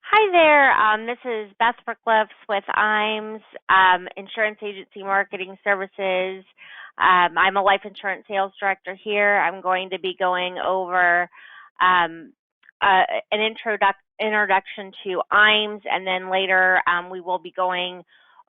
Hi there. This is Beth Brickliffs with IAMS Insurance Agency Marketing Services. I'm a life insurance sales director here. I'm going to be going over um, an introduction to IAMS, and then later we will be going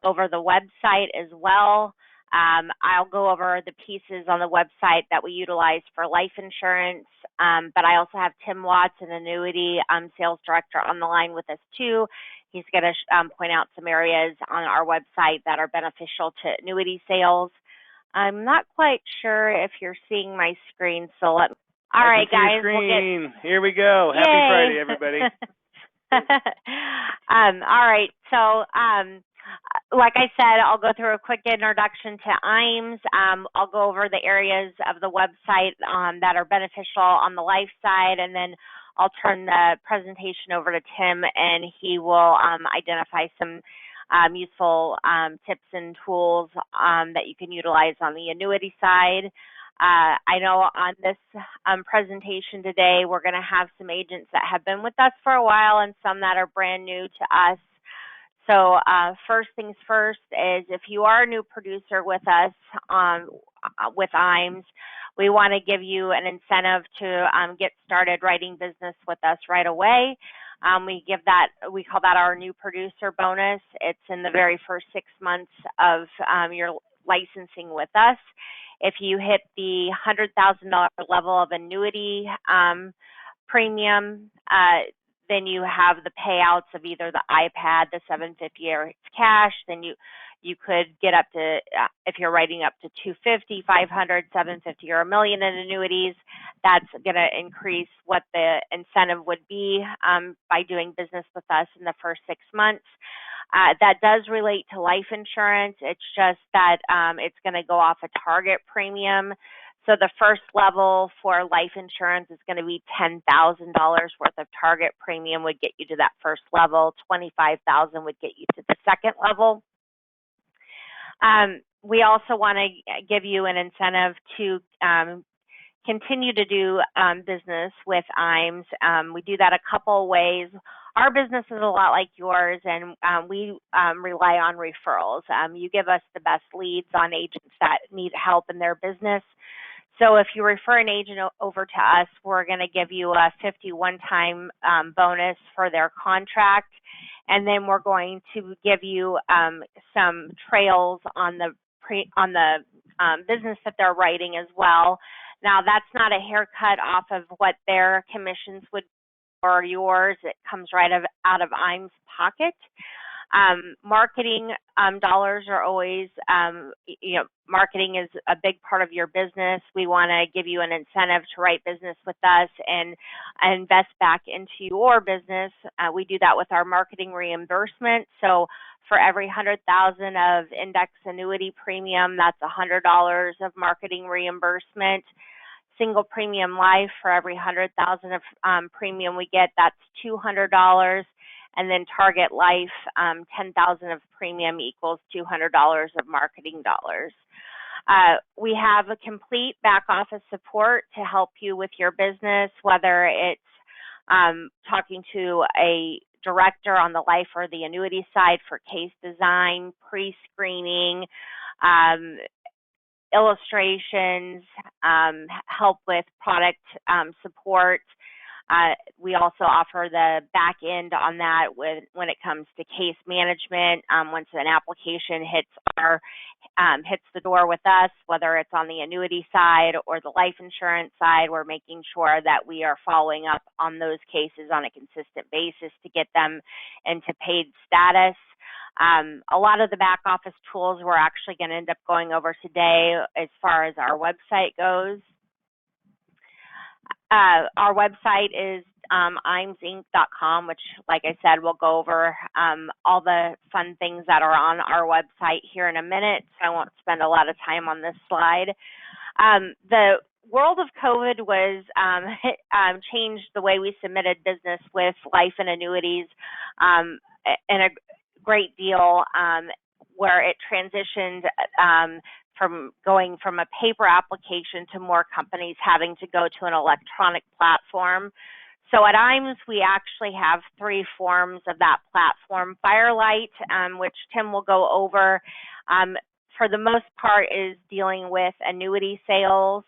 over the website as well. I'll go over the pieces on the website that we utilize for life insurance, but I also have Tim Watts, an annuity sales director, on the line with us too. He's going to point out some areas on our website that are beneficial to annuity sales. I'm not quite sure if you're seeing my screen, so let me. All I right, can see guys. your screen. Here we go. Yay. Happy Friday, everybody. All right. So, like I said, I'll go through a quick introduction to IAMS. I'll go over the areas of the website that are beneficial on the life side, and then I'll turn the presentation over to Tim, and he will identify some useful tips and tools that you can utilize on the annuity side. I know on this presentation today, we're going to have some agents that have been with us for a while and some that are brand new to us. So first things first is, if you are a new producer with us with IAMS, we want to give you an incentive to get started writing business with us right away. We call that our new producer bonus. It's in the very first 6 months of your licensing with us. If you hit the $100,000 level of annuity premium, then you have the payouts of either the iPad, the $750, or it's cash. Then you could get up to, if you're writing up to $250, $500, $750, or $1 million in annuities, that's going to increase what the incentive would be by doing business with us in the first 6 months. That does relate to life insurance. It's just that it's going to go off a target premium. So the first level for life insurance is going to be $10,000 worth of target premium would get you to that first level. $25,000 would get you to the second level. We also want to give you an incentive to continue to do business with IAMS. We do that a couple ways. Our business is a lot like yours, and we rely on referrals. You give us the best leads on agents that need help in their business. So if you refer an agent over to us, we're going to give you a 51-time bonus for their contract, and then we're going to give you some trails on the business that they're writing as well. Now, that's not a haircut off of what their commissions would be or yours. It comes right out of IAMS' pocket. Marketing dollars are always, marketing is a big part of your business. We want to give you an incentive to write business with us and invest back into your business. We do that with our marketing reimbursement. So for every 100,000 of index annuity premium, that's $100 of marketing reimbursement. Single premium life, for every 100,000 of premium we get, that's $200. And then target life, 10,000 of premium equals $200 of marketing dollars. We have a complete back office support to help you with your business, whether it's talking to a director on the life or the annuity side for case design, pre-screening, illustrations, help with product support. We also offer the back end on that when it comes to case management. Once an application hits the door with us, whether it's on the annuity side or the life insurance side, we're making sure that we are following up on those cases on a consistent basis to get them into paid status. A lot of the back office tools we're actually going to end up going over today as far as our website goes. Our website is IAMSinc.com, which, like I said, we'll go over all the fun things that are on our website here in a minute, so I won't spend a lot of time on this slide. The world of COVID was changed the way we submitted business with life and annuities in a great deal, where it transitioned from going from a paper application to more companies having to go to an electronic platform. So at IAMS, we actually have three forms of that platform. Firelight, which Tim will go over, for the most part is dealing with annuity sales.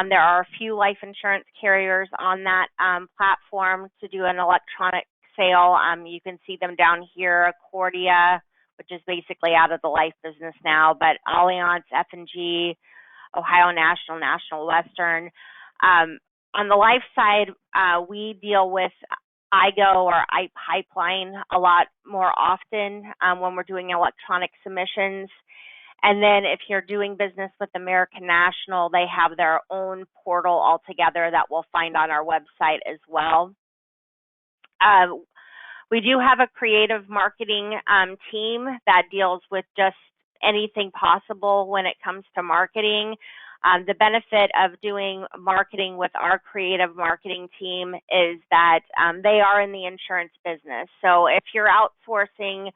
There are a few life insurance carriers on that platform to do an electronic sale. You can see them down here, Accordia, which is basically out of the life business now, but Allianz, F&G, Ohio National, National Western. On the life side, we deal with IGO or iPipeline a lot more often when we're doing electronic submissions. And then if you're doing business with American National, they have their own portal altogether that we'll find on our website as well. We do have a creative marketing team that deals with just anything possible when it comes to marketing. The benefit of doing marketing with our creative marketing team is that they are in the insurance business. So if you're outsourcing,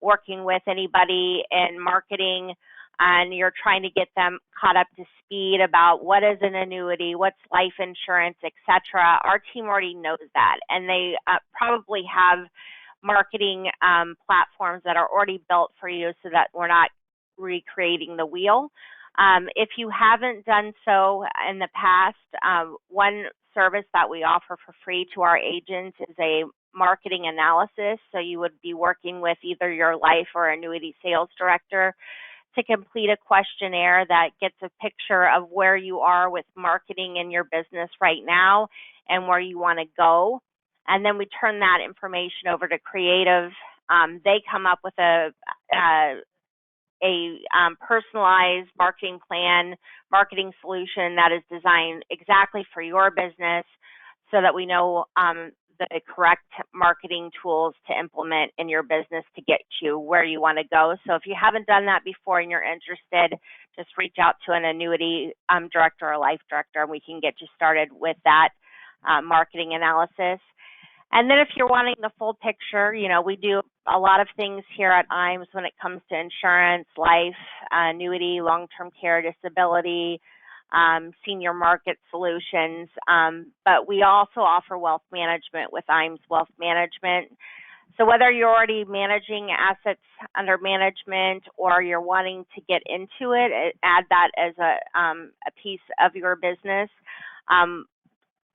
working with anybody in marketing, and you're trying to get them caught up to speed about what is an annuity, what's life insurance, etc., our team already knows that, and they probably have marketing platforms that are already built for you so that we're not recreating the wheel. If you haven't done so in the past, one service that we offer for free to our agents is a marketing analysis. So you would be working with either your life or annuity sales director to complete a questionnaire that gets a picture of where you are with marketing in your business right now and where you want to go. And then we turn that information over to creative. They come up with a personalized marketing plan, marketing solution that is designed exactly for your business so that we know the correct marketing tools to implement in your business to get you where you want to go. So if you haven't done that before and you're interested, just reach out to an annuity director or life director, and we can get you started with that marketing analysis. And then if you're wanting the full picture, we do a lot of things here at IAMS when it comes to insurance, life, annuity, long-term care, disability, senior market solutions. But we also offer wealth management with IAMS Wealth Management. So whether you're already managing assets under management or you're wanting to get into it, add that as a piece of your business,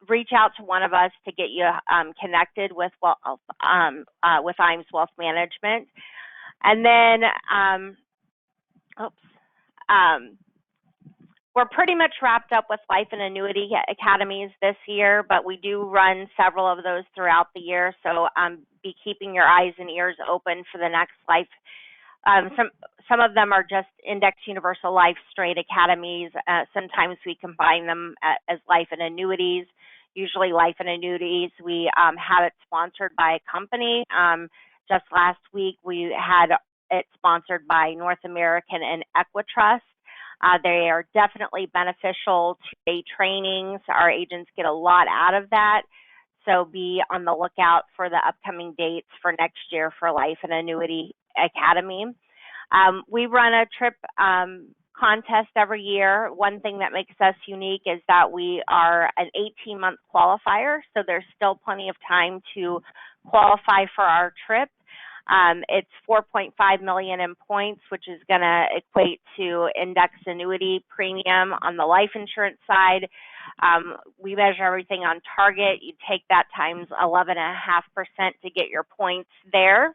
reach out to one of us to get you connected with IAMS Wealth Management. And then, we're pretty much wrapped up with life and annuity academies this year, but we do run several of those throughout the year. So be keeping your eyes and ears open for the next life. Some of them are just Index Universal Life straight academies. Sometimes we combine them as life and annuities. Usually life and annuities, we have it sponsored by a company. Just last week, we had it sponsored by North American and Equitrust. They are definitely beneficial to day trainings. Our agents get a lot out of that. So be on the lookout for the upcoming dates for next year for Life and Annuity Academy. We run a trip contest every year. One thing that makes us unique is that we are an 18-month qualifier, so there's still plenty of time to qualify for our trip. It's $4.5 million in points, which is going to equate to index annuity premium on the life insurance side. We measure everything on target. You take that times 11.5% to get your points there.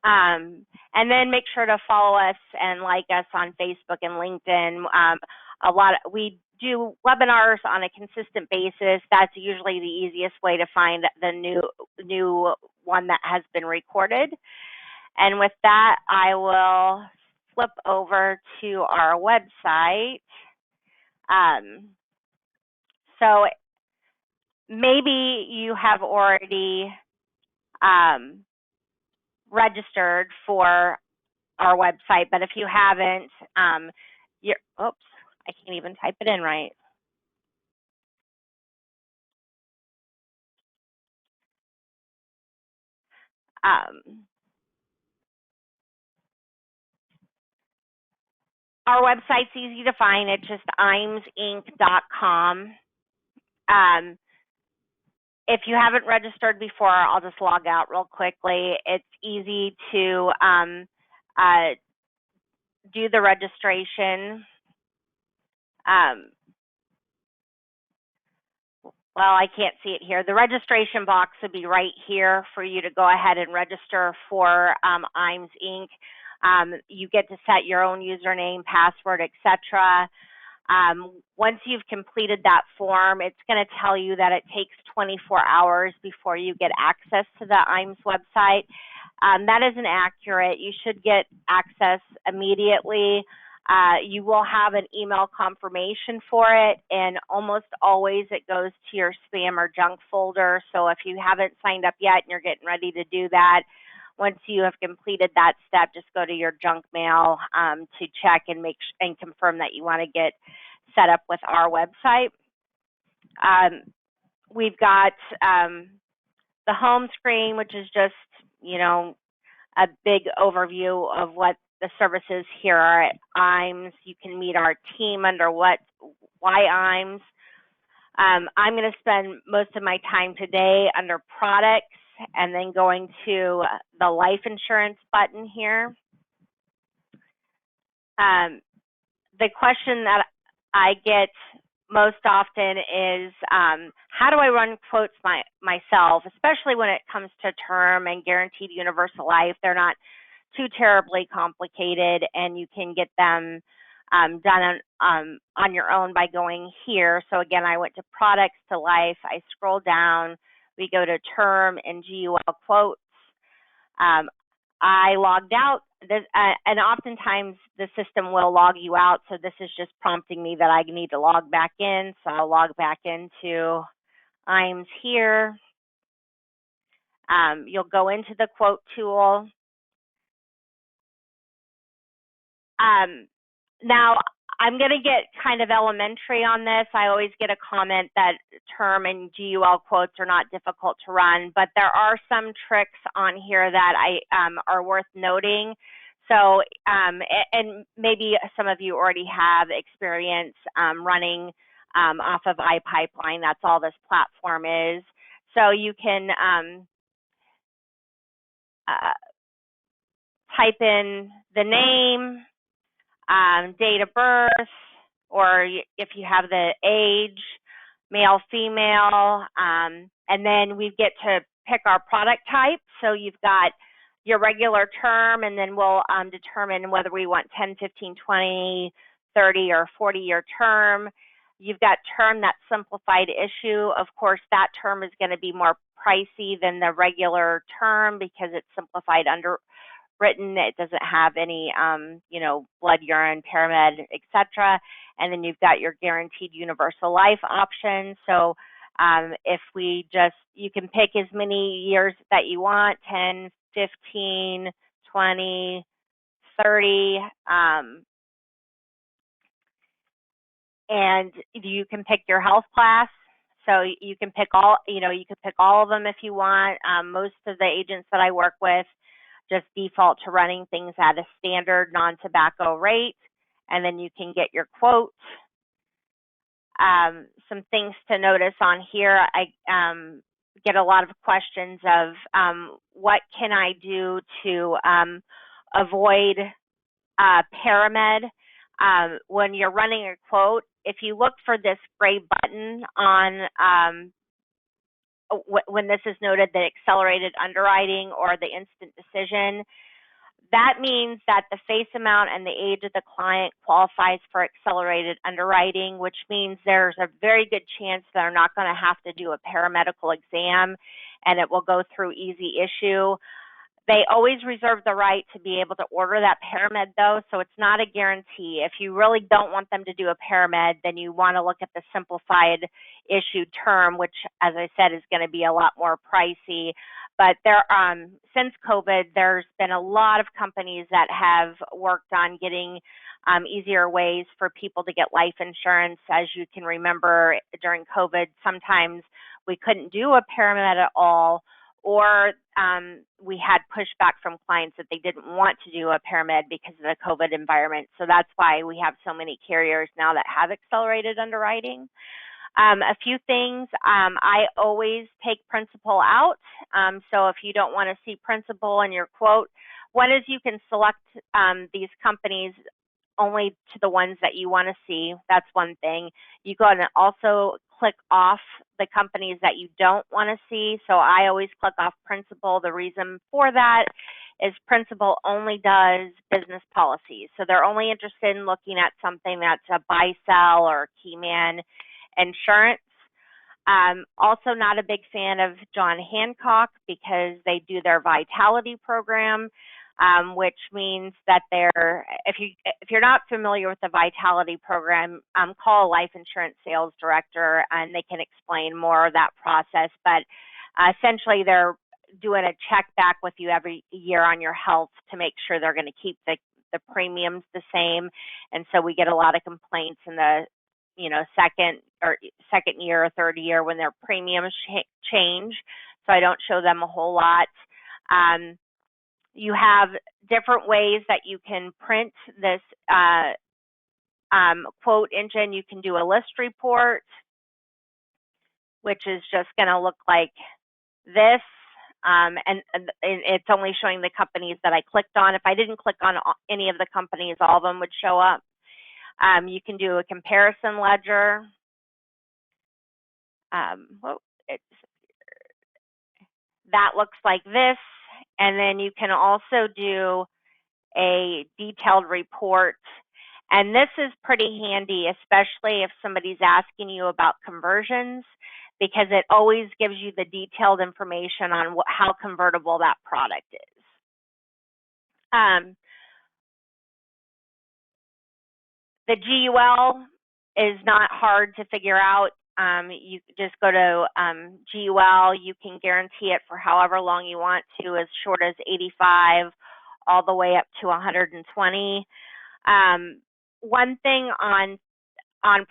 And then make sure to follow us and like us on Facebook and LinkedIn. We do webinars on a consistent basis. That's usually the easiest way to find the new one that has been recorded. And with that, I will flip over to our website. So maybe you have already registered for our website, but if you haven't, I can't even type it in right. Our website's easy to find. It's just IAMSinc.com. if you haven't registered before, I'll just log out real quickly. It's easy to do the registration. Well, I can't see it here. The registration box would be right here for you to go ahead and register for IAMS Inc. You get to set your own username, password, etc. Once you've completed that form, it's going to tell you that it takes 24 hours before you get access to the IAMS website. That isn't accurate. You should get access immediately. You will have an email confirmation for it, and almost always it goes to your spam or junk folder. So if you haven't signed up yet and you're getting ready to do that, once you have completed that step, just go to your junk mail to check and and confirm that you want to get set up with our website. We've got the home screen, which is just, a big overview of what the services here are at IAMS. You can meet our team under why IAMS. I'm going to spend most of my time today under products and then going to the life insurance button here. The question that I get most often is, how do I run quotes myself, especially when it comes to term and guaranteed universal life? They're not too terribly complicated, and you can get them done on your own by going here. So again, I went to products to life. I scroll down. We go to term and GUL quotes. I logged out, and oftentimes the system will log you out, so this is just prompting me that I need to log back in, so I'll log back into IAMS here. You'll go into the quote tool. Now, I'm going to get kind of elementary on this. I always get a comment that term and GUL quotes are not difficult to run, but there are some tricks on here that are worth noting. So, and maybe some of you already have experience running off of iPipeline. That's all this platform is. So you can type in the name, date of birth, or if you have the age, male, female, and then we get to pick our product type. So you've got your regular term, and then we'll determine whether we want 10, 15, 20, 30, or 40-year term. You've got term, that simplified issue. Of course, that term is going to be more pricey than the regular term because it's simplified underwritten. It doesn't have any, blood, urine, paramed, etc. And then you've got your guaranteed universal life option. So if you can pick as many years that you want, 10, 15, 20, 30, and you can pick your health class. So you can pick all of them if you want. Most of the agents that I work with just default to running things at a standard non-tobacco rate, and then you can get your quote. Some things to notice on here, I get a lot of questions of what can I do to avoid paramed. When you're running a quote, if you look for this gray button on when this is noted, the accelerated underwriting or the instant decision, that means that the face amount and the age of the client qualifies for accelerated underwriting, which means there's a very good chance they're not going to have to do a paramedical exam and it will go through easy issue. They always reserve the right to be able to order that paramed, though, so it's not a guarantee. If you really don't want them to do a paramed, then you want to look at the simplified issue term, which, as I said, is going to be a lot more pricey. But since COVID, there's been a lot of companies that have worked on getting easier ways for people to get life insurance. As you can remember, during COVID, sometimes we couldn't do a paramed at all, or we had pushback from clients that they didn't want to do a paramed because of the COVID environment. So that's why we have so many carriers now that have accelerated underwriting. A few things, I always take principal out. So if you don't want to see principal in your quote, one is you can select these companies only to the ones that you want to see. That's one thing. You go ahead and also click off the companies that you don't want to see. So I always click off principal. The reason for that is principal only does business policies. So they're only interested in looking at something that's a buy, sell, or key man insurance. Also not a big fan of John Hancock because they do their vitality program, which means that if you're not familiar with the vitality program, call a life insurance sales director and they can explain more of that process. But essentially, they're doing a check back with you every year on your health to make sure they're going to keep the premiums the same. And so we get a lot of complaints in the second year or third year when their premiums change. So I don't show them a whole lot. You have different ways that you can print this quote engine. You can do a list report, which is just going to look like this. And it's only showing the companies that I clicked on. If I didn't click on any of the companies, all of them would show up. You can do a comparison ledger. That looks like this. And then you can also do a detailed report. And this is pretty handy, especially if somebody's asking you about conversions, because it always gives you the detailed information on how convertible that product is. The GUL is not hard to figure out. You just go to GUL. You can guarantee it for however long you want to, as short as 85 all the way up to 120. One thing on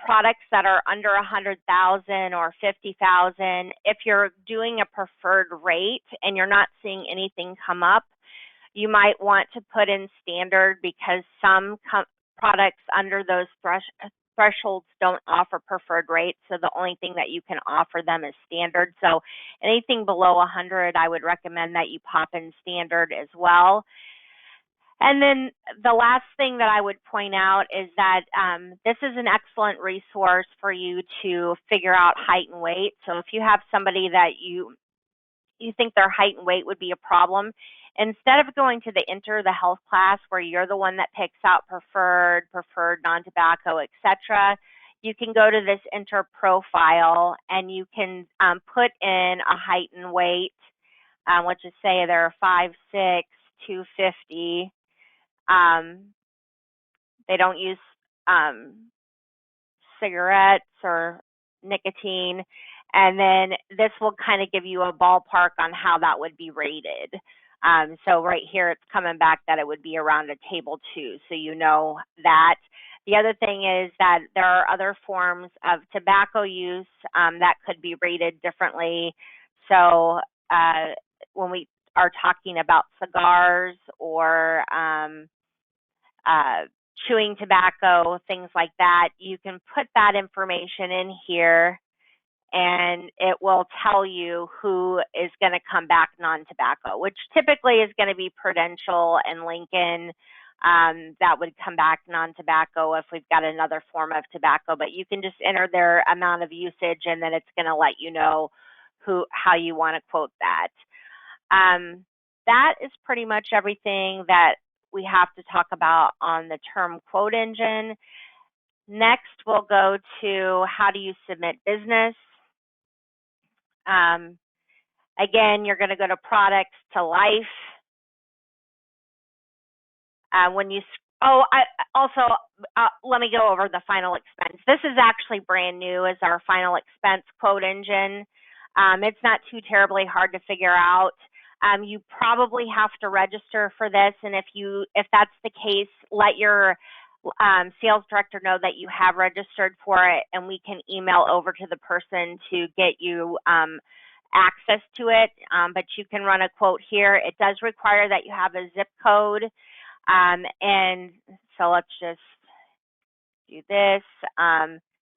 products that are under 100,000 or 50,000, if you're doing a preferred rate and you're not seeing anything come up, you might want to put in standard, because some products under those thresholds don't offer preferred rates. So the only thing that you can offer them is standard. So anything below 100, I would recommend that you pop in standard as well. And then the last thing that I would point out is that this is an excellent resource for you to figure out height and weight. So if you have somebody that you think their height and weight would be a problem, instead of going to the enter the health class where you're the one that picks out preferred, non-tobacco, etc., you can go to this enter profile and you can put in a height and weight. Let's just say they're 5'6", 250. They don't use cigarettes or nicotine. And then this will kind of give you a ballpark on how that would be rated. So right here, it's coming back that it would be around a table 2. So you know that. The other thing is that there are other forms of tobacco use that could be rated differently. So when we are talking about cigars or chewing tobacco, things like that, you can put that information in here and it will tell you who is going to come back non-tobacco, which typically is going to be Prudential and Lincoln. That would come back non-tobacco if we've got another form of tobacco, but you can just enter their amount of usage and then it's going to let you know how you want to quote that. That is pretty much everything that we have to talk about on the term quote engine. Next, we'll go to how do you submit business. Again, you're going to go to products to life. Let me go over the final expense. This is actually brand new as our final expense quote engine. It's not too terribly hard to figure out. You probably have to register for this, and if that's the case, let your sales director know that you have registered for it, and we can email over to the person to get you access to it. But you can run a quote here. It does require that you have a zip code, and so let's just do this.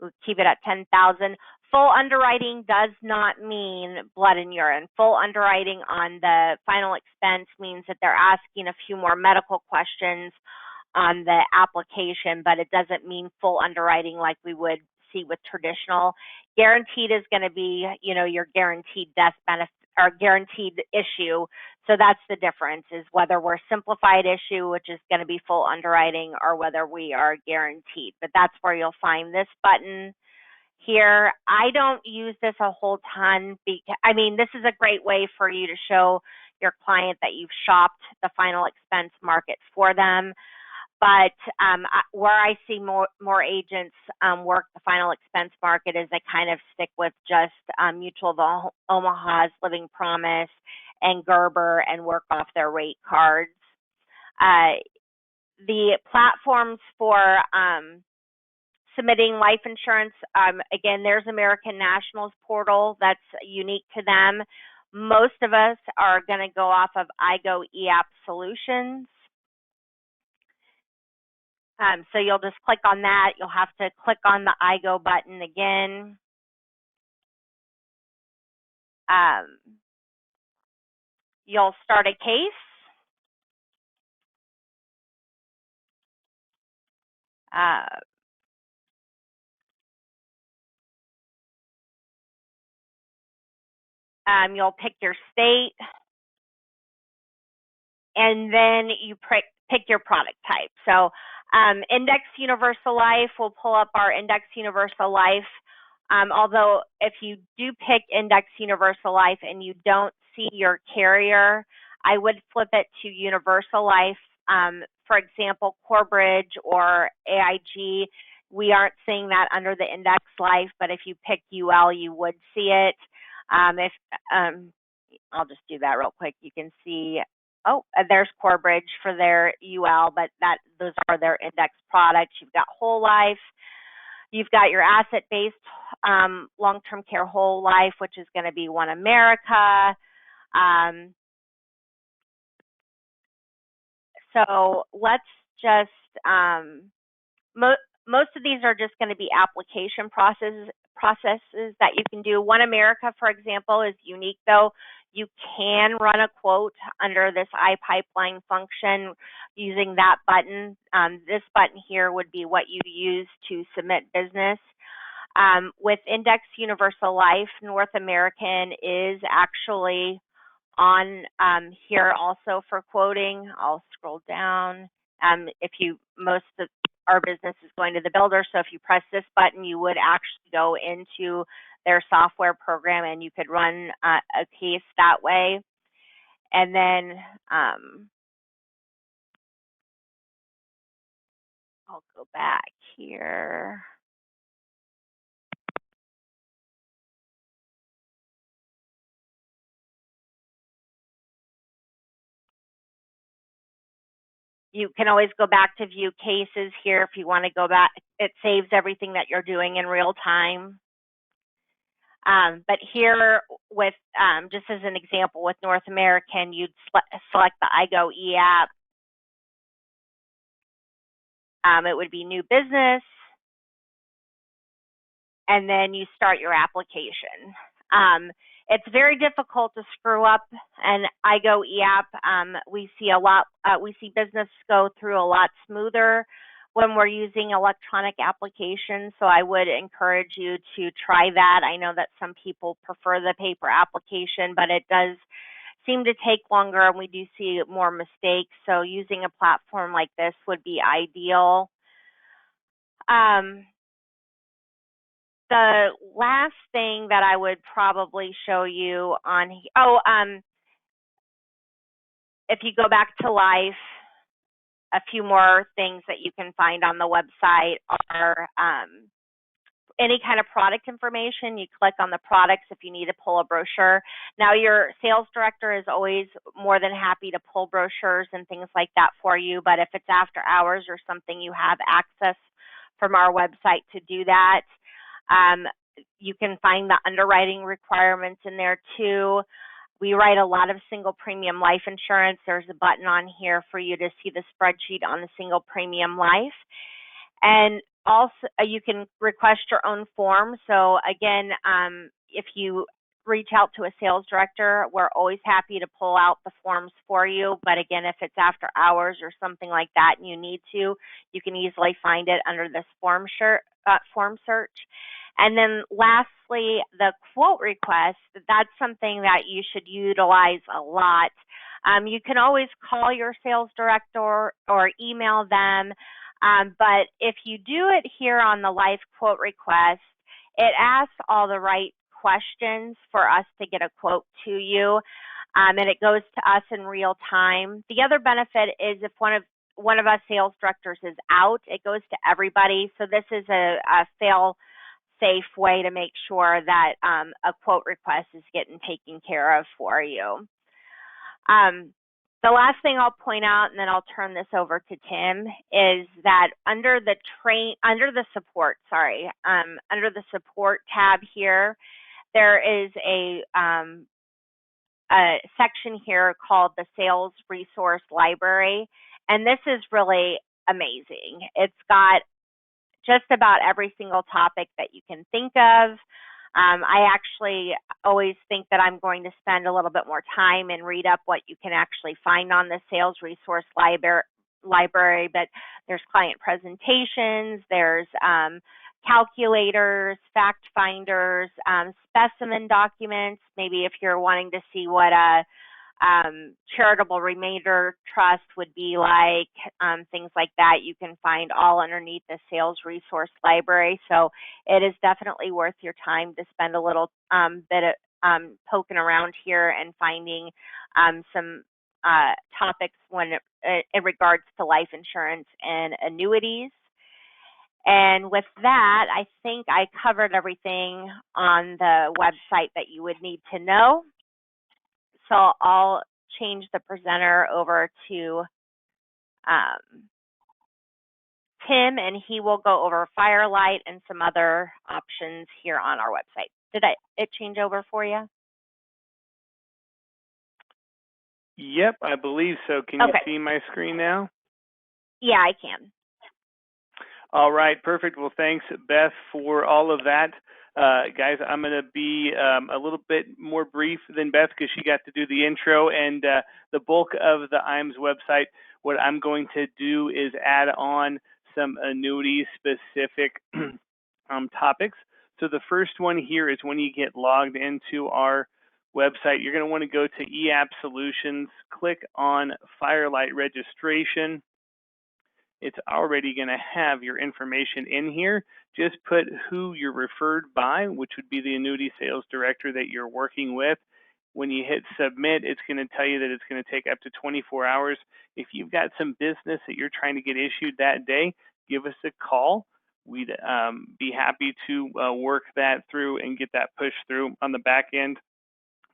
We'll keep it at 10,000. Full underwriting does not mean blood and urine. Full underwriting on the final expense means that they're asking a few more medical questions on the application, but it doesn't mean full underwriting like we would see with traditional. Guaranteed is going to be, your guaranteed death benefit or guaranteed issue. So that's the difference, is whether we're simplified issue, which is going to be full underwriting, or whether we are guaranteed. But that's where you'll find this button here. I don't use this a whole ton because, this is a great way for you to show your client that you've shopped the final expense market for them. But where I see more agents work the final expense market is they kind of stick with just Mutual of Omaha's Living Promise and Gerber and work off their rate cards. The platforms for submitting life insurance, again, there's American National's portal that's unique to them. Most of us are going to go off of IGO EAP Solutions. So you'll just click on that. You'll have to click on the IGO button again. You'll start a case. You'll pick your state, and then you pick your product type. So Index Universal Life will pull up our Index Universal Life. Although if you do pick Index Universal Life and you don't see your carrier, I would flip it to Universal Life. For example, Corebridge or AIG, we aren't seeing that under the Index Life, but if you pick UL, you would see it. I'll just do that real quick. You can see, there's Corebridge for their UL, but those are their index products. You've got whole life. You've got your asset-based long-term care whole life, which is going to be One America. So let's just, most of these are just going to be application processes that you can do. One America, for example, is unique, though. You can run a quote under this iPipeline function using that button. This button here would be what you use to submit business. With Index Universal Life, North American is actually on here also for quoting. I'll scroll down. Most of our business is going to the builder, so if you press this button, you would actually go into their software program and you could run a case that way. And then I'll go back here. You can always go back to view cases here if you want to go back. It saves everything that you're doing in real time. But here with, just as an example, with North American, you'd select the IGO EAP. It would be new business, and then you start your application. It's very difficult to screw up an IGO EAP. We see business go through a lot smoother when we're using electronic applications. So I would encourage you to try that. I know that some people prefer the paper application, but it does seem to take longer and we do see more mistakes. So using a platform like this would be ideal. The last thing that I would probably show you on, if you go back to life, a few more things that you can find on the website are any kind of product information. You click on the products if you need to pull a brochure. Now, your sales director is always more than happy to pull brochures and things like that for you, but if it's after hours or something, you have access from our website to do that. You can find the underwriting requirements in there too. We write a lot of single premium life insurance. There's a button on here for you to see the spreadsheet on the single premium life. And also you can request your own form. So again, if you reach out to a sales director, we're always happy to pull out the forms for you. But again, if it's after hours or something like that and you need to, you can easily find it under this form search. And then lastly, the quote request, that's something that you should utilize a lot. You can always call your sales director or email them. But if you do it here on the live quote request, it asks all the right questions for us to get a quote to you, and it goes to us in real time. The other benefit is if one of us sales directors is out, it goes to everybody. So this is a fail-safe way to make sure that a quote request is getting taken care of for you. The last thing I'll point out, and then I'll turn this over to Tim, is that under the support tab here, there is a section here called the Sales Resource Library, and this is really amazing. It's got just about every single topic that you can think of. I actually always think that I'm going to spend a little bit more time and read up what you can actually find on the Sales Resource Library, but there's client presentations, there's calculators, fact finders, specimen documents, maybe if you're wanting to see what a charitable remainder trust would be like, things like that, you can find all underneath the Sales Resource Library. So it is definitely worth your time to spend a little bit of poking around here and finding some topics in regards to life insurance and annuities. And with that, I think I covered everything on the website that you would need to know. So I'll change the presenter over to Tim, and he will go over Firelight and some other options here on our website. Did it change over for you? Yep, I believe so. Can you see my screen now? Yeah, I can. All right, perfect. Well, thanks, Beth, for all of that. Guys, I'm going to be a little bit more brief than Beth because she got to do the intro and the bulk of the IAMS website. What I'm going to do is add on some annuity-specific topics. So the first one here is when you get logged into our website, you're going to want to go to EAP Solutions, click on Firelight Registration. It's already going to have your information in here. Just put who you're referred by, which would be the annuity sales director that you're working with. When you hit submit, it's going to tell you that it's going to take up to 24 hours. If you've got some business that you're trying to get issued that day, give us a call. We'd be happy to work that through and get that pushed through on the back end.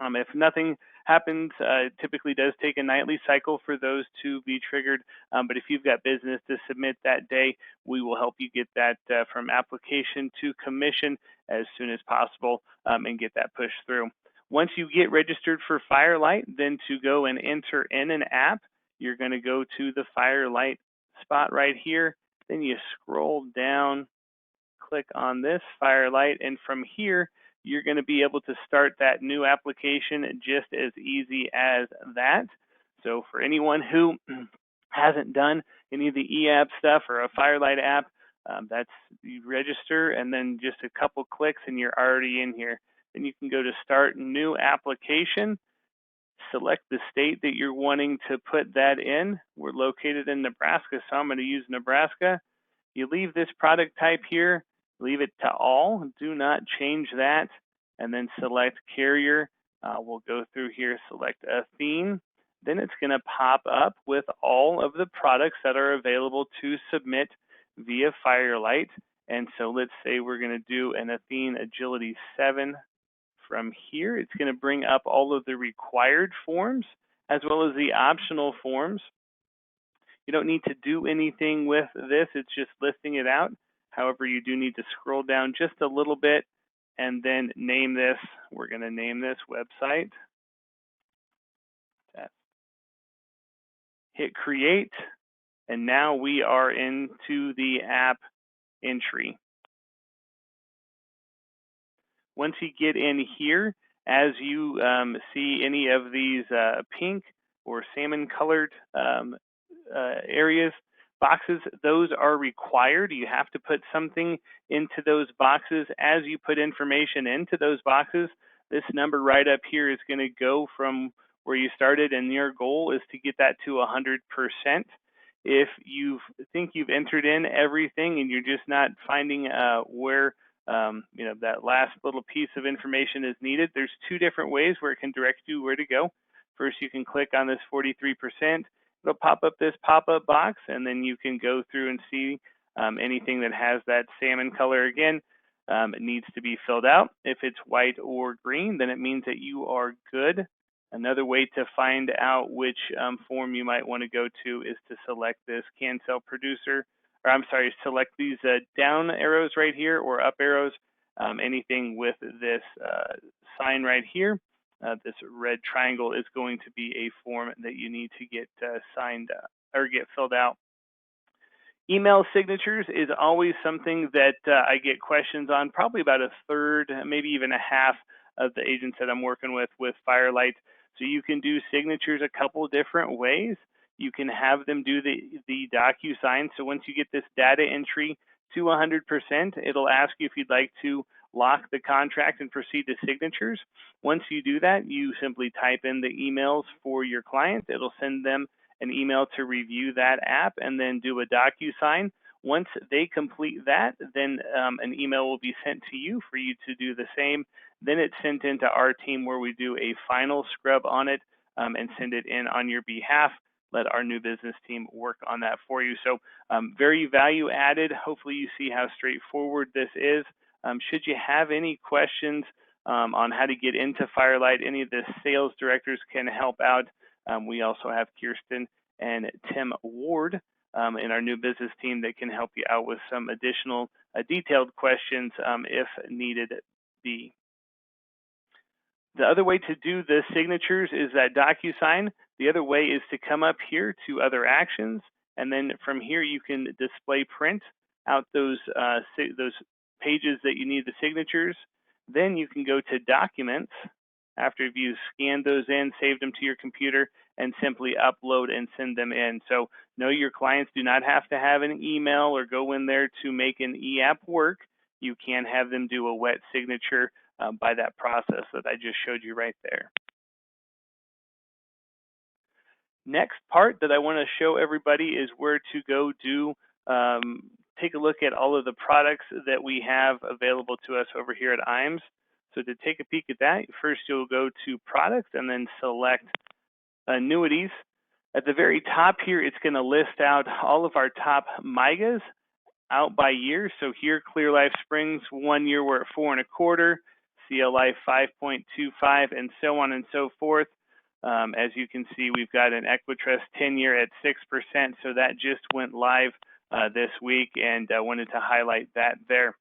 If nothing happens, it typically does take a nightly cycle for those to be triggered. But if you've got business to submit that day, we will help you get that from application to commission as soon as possible and get that pushed through. Once you get registered for Firelight, then to go and enter in an app, you're going to go to the Firelight spot right here. Then you scroll down, click on this Firelight, and from here, you're going to be able to start that new application just as easy as that. So for anyone who hasn't done any of the eApp stuff or a Firelight app, that's you register and then just a couple clicks and you're already in here. Then you can go to start new application, select the state that you're wanting to put that in. We're located in Nebraska, so I'm going to use Nebraska. You leave this product type here, leave it to all, do not change that, and then select carrier. We'll go through here, select Athene. Then it's going to pop up with all of the products that are available to submit via Firelight. And so let's say we're going to do an Athene Agility 7 from here. It's going to bring up all of the required forms as well as the optional forms. You don't need to do anything with this. It's just listing it out. However, you do need to scroll down just a little bit and then name this. We're going to name this website. Hit create. And now we are into the app entry. Once you get in here, as you see any of these pink or salmon colored areas, boxes, those are required. You have to put something into those boxes. As you put information into those boxes, this number right up here is going to go from where you started, and your goal is to get that to 100%. If you think you've entered in everything and you're just not finding where that last little piece of information is needed, there's two different ways where it can direct you where to go. First, you can click on this 43%. It'll pop up this pop-up box, and then you can go through and see anything that has that salmon color again. It needs to be filled out. If it's white or green, then it means that you are good. Another way to find out which form you might want to go to is to select this can sell producer, or I'm sorry, select these down arrows right here or up arrows, anything with this sign right here. This red triangle is going to be a form that you need to get signed or get filled out. Email signatures is always something that I get questions on, probably about a third, maybe even a half of the agents that I'm working with Firelight. So you can do signatures a couple different ways. You can have them do the DocuSign. So once you get this data entry to 100%, it'll ask you if you'd like to lock the contract and proceed to signatures. Once you do that, you simply type in the emails for your client. It'll send them an email to review that app and then do a DocuSign. Once they complete that, then an email will be sent to you for you to do the same. Then it's sent into our team where we do a final scrub on it and send it in on your behalf. Let our new business team work on that for you. So very value added. Hopefully you see how straightforward this is. Should you have any questions on how to get into Firelight, any of the sales directors can help out. We also have Kirsten and Tim Ward in our new business team that can help you out with some additional detailed questions if needed be. The other way to do the signatures is that DocuSign. The other way is to come up here to other actions, and then from here you can display print out those pages that you need the signatures. Then you can go to Documents after you've scanned those in, saved them to your computer, and simply upload and send them in. So no, your clients do not have to have an email or go in there to make an e-app work. You can have them do a wet signature by that process that I just showed you right there. Next part that I want to show everybody is where to go do take a look at all of the products that we have available to us over here at IAMS. So to take a peek at that, first you'll go to products and then select annuities. At the very top here, it's going to list out all of our top MIGAs out by year. So here, Clear Life Springs, 1 year we're at 4 1/4, CL Life 5.25, and so on and so forth. As you can see, we've got an Equitrust 10-year at 6%, so that just went live this week, and I wanted to highlight that there.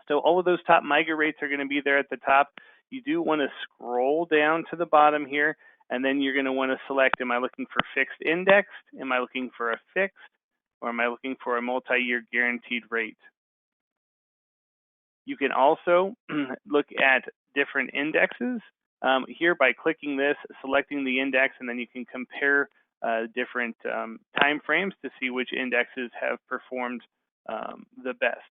So all of those top MIGA rates are going to be there at the top. You do want to scroll down to the bottom here, and then you're going to want to select, am I looking for fixed indexed? Am I looking for a fixed? Or am I looking for a multi-year guaranteed rate? You can also look at different indexes here by clicking this, selecting the index, and then you can compare different time frames to see which indexes have performed the best.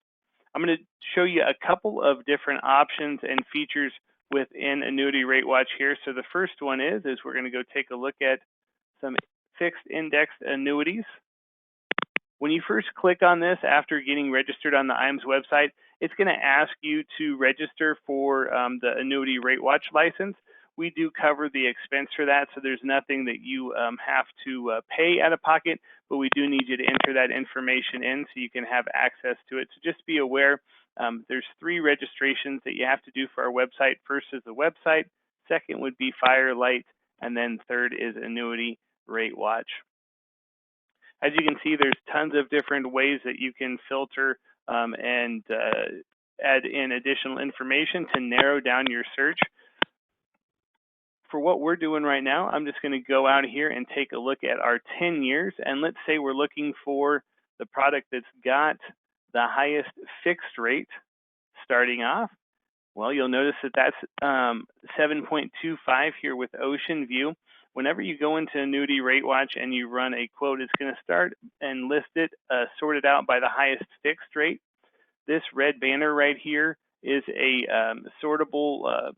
I'm going to show you a couple of different options and features within Annuity Rate Watch here. So the first one is we're going to go take a look at some fixed indexed annuities. When you first click on this after getting registered on the IAMS website, it's going to ask you to register for the Annuity Rate Watch license. We do cover the expense for that, so there's nothing that you have to pay out of pocket, but we do need you to enter that information in so you can have access to it. So just be aware, there's 3 registrations that you have to do for our website. First is the website, second would be Firelight, and then third is Annuity Rate Watch. As you can see, there's tons of different ways that you can filter and add in additional information to narrow down your search. For what we're doing right now, I'm just going to go out here and take a look at our 10 years. And let's say we're looking for the product that's got the highest fixed rate starting off, well, you'll notice that that's 7.25 here with Ocean View. Whenever you go into Annuity Rate Watch and you run a quote, it's going to start and list it sorted out by the highest fixed rate. This red banner right here is a sortable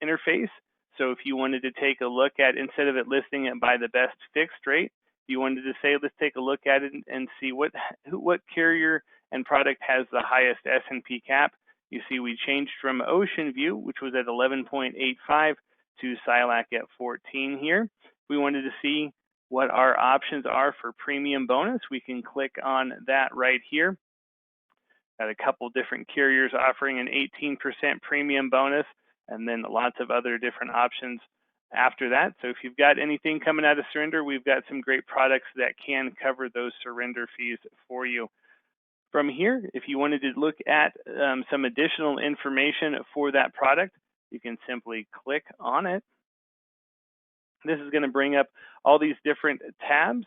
interface. So if you wanted to take a look at, instead of it listing it by the best fixed rate, you wanted to say, let's take a look at it and see what carrier and product has the highest S&P cap. You see we changed from Ocean View, which was at 11.85, to SILAC at 14 here. We wanted to see what our options are for premium bonus. We can click on that right here. Got a couple different carriers offering an 18% premium bonus, and then lots of other different options after that. So if you've got anything coming out of surrender, we've got some great products that can cover those surrender fees for you. From here, if you wanted to look at some additional information for that product, you can simply click on it. This is going to bring up all these different tabs.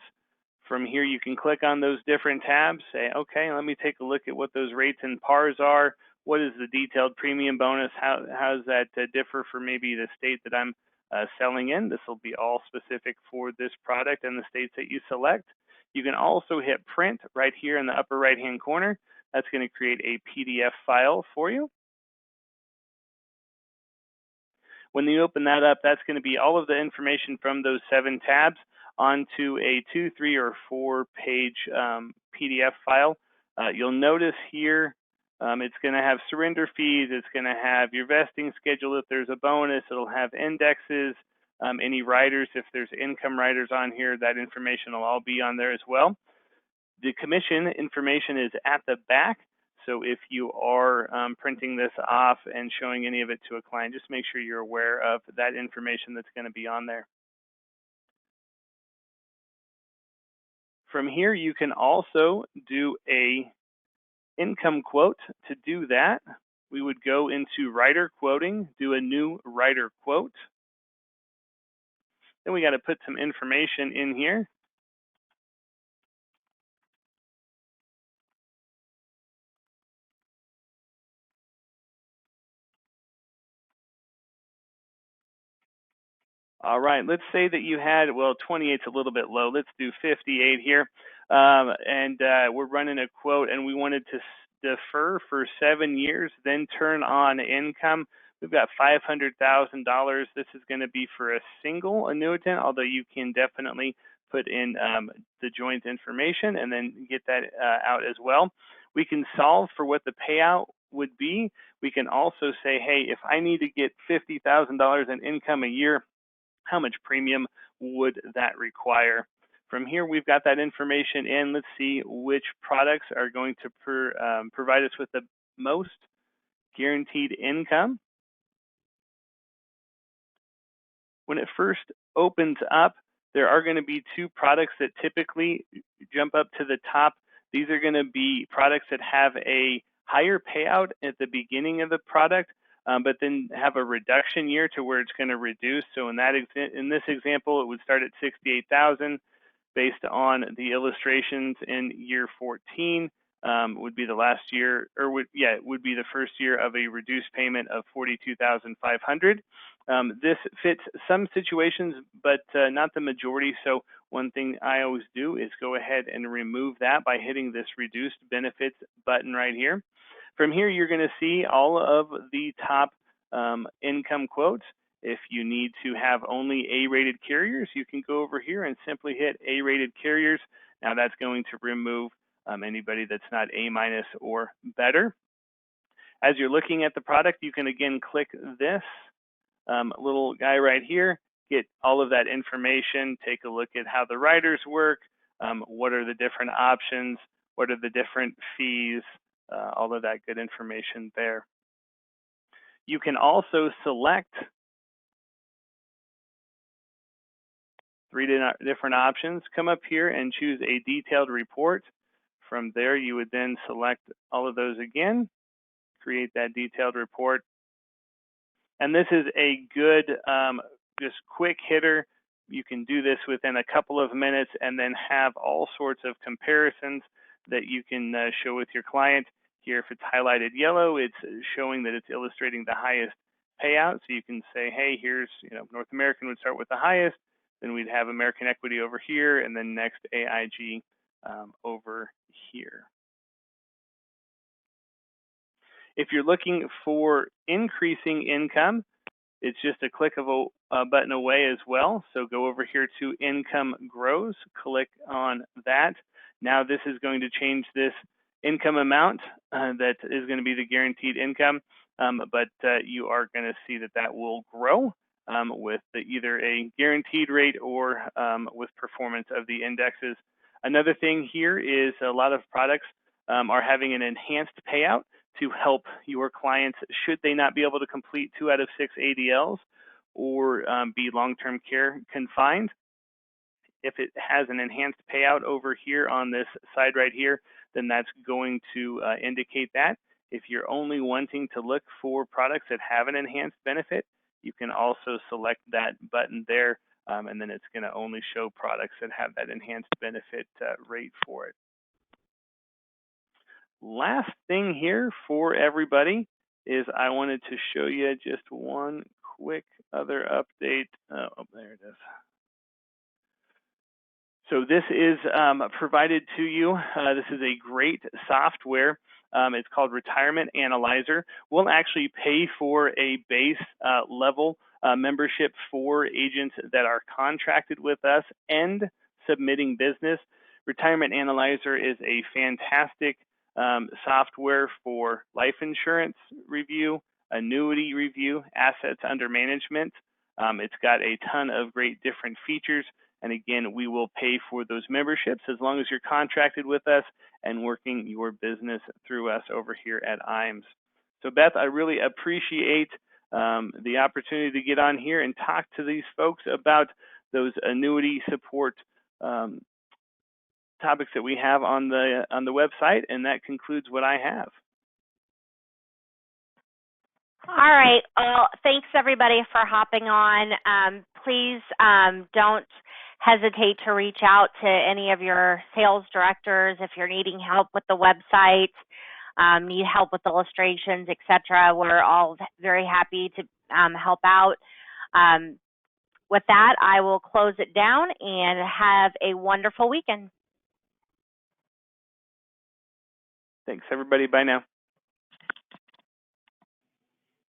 From here, you can click on those different tabs, say, okay, let me take a look at what those rates and pars are. What is the detailed premium bonus? How does that differ for maybe the state that I'm selling in? This will be all specific for this product and the states that you select. You can also hit print right here in the upper right-hand corner. That's going to create a PDF file for you. When you open that up, that's going to be all of the information from those 7 tabs onto a 2, 3, or 4-page PDF file. You'll notice here it's going to have surrender fees. It's going to have your vesting schedule if there's a bonus. It'll have indexes, any riders. If there's income riders on here, that information will all be on there as well. The commission information is at the back. So if you are printing this off and showing any of it to a client, just make sure you're aware of that information that's going to be on there. From here, you can also do a income quote. To do that, we would go into rider quoting, do a new rider quote. Then we got to put some information in here. All right, let's say that you had, well, 28's a little bit low. Let's do 58 here. We're running a quote, and we wanted to defer for 7 years, then turn on income. We've got $500,000. This is going to be for a single annuitant, although you can definitely put in the joint information and then get that out as well. We can solve for what the payout would be. We can also say, hey, if I need to get $50,000 in income a year, how much premium would that require? From here, we've got that information in. Let's see which products are going to provide us with the most guaranteed income. When it first opens up, there are going to be 2 products that typically jump up to the top. These are going to be products that have a higher payout at the beginning of the product, but then have a reduction year to where it's going to reduce. So in this example, it would start at $68,000 based on the illustrations in year 14. Would be the last year, or it would be the first year of a reduced payment of $42,500. This fits some situations, but not the majority. So one thing I always do is go ahead and remove that by hitting this reduced benefits button right here. From here, you're going to see all of the top income quotes. If you need to have only A-rated carriers, you can go over here and simply hit A-rated carriers. Now that's going to remove anybody that's not A- or better. As you're looking at the product, you can again click this little guy right here, get all of that information, take a look at how the riders work, what are the different options, what are the different fees, all of that good information there. You can also select 3 different options. Come up here and choose a detailed report. From there, you would then select all of those again, create that detailed report. And this is a good, just quick hitter. You can do this within a couple of minutes and then have all sorts of comparisons that you can show with your client. Here, if it's highlighted yellow, it's showing that it's illustrating the highest payout. So you can say, hey, here's, North American would start with the highest, then we'd have American Equity over here, and then next AIG over here. If you're looking for increasing income, it's just a click of a button away as well. So go over here to Income Grows, click on that. Now this is going to change this income amount that is going to be the guaranteed income, but you are going to see that that will grow with either a guaranteed rate or with performance of the indexes. Another thing here is a lot of products are having an enhanced payout to help your clients should they not be able to complete 2 out of 6 ADLs or be long-term care confined. If it has an enhanced payout over here on this side right here, then that's going to indicate that. If you're only wanting to look for products that have an enhanced benefit, you can also select that button there, and then it's going to only show products that have that enhanced benefit rate for it. Last thing here for everybody is I wanted to show you just one quick other update. Oh, there it is. So this is provided to you. This is a great software. It's called Retirement Analyzer. We'll actually pay for a base level membership for agents that are contracted with us and submitting business. Retirement Analyzer is a fantastic software for life insurance review, annuity review, assets under management. It's got a ton of great different features. And again, we will pay for those memberships as long as you're contracted with us and working your business through us over here at IAMS. So Beth, I really appreciate the opportunity to get on here and talk to these folks about those annuity support topics that we have on the website, and that concludes what I have. All right. Well, thanks everybody for hopping on. Please don't hesitate to reach out to any of your sales directors if you're needing help with the website, need help with illustrations, etc. We're all very happy to help out. With that, I will close it down and have a wonderful weekend. Thanks, everybody. Bye now.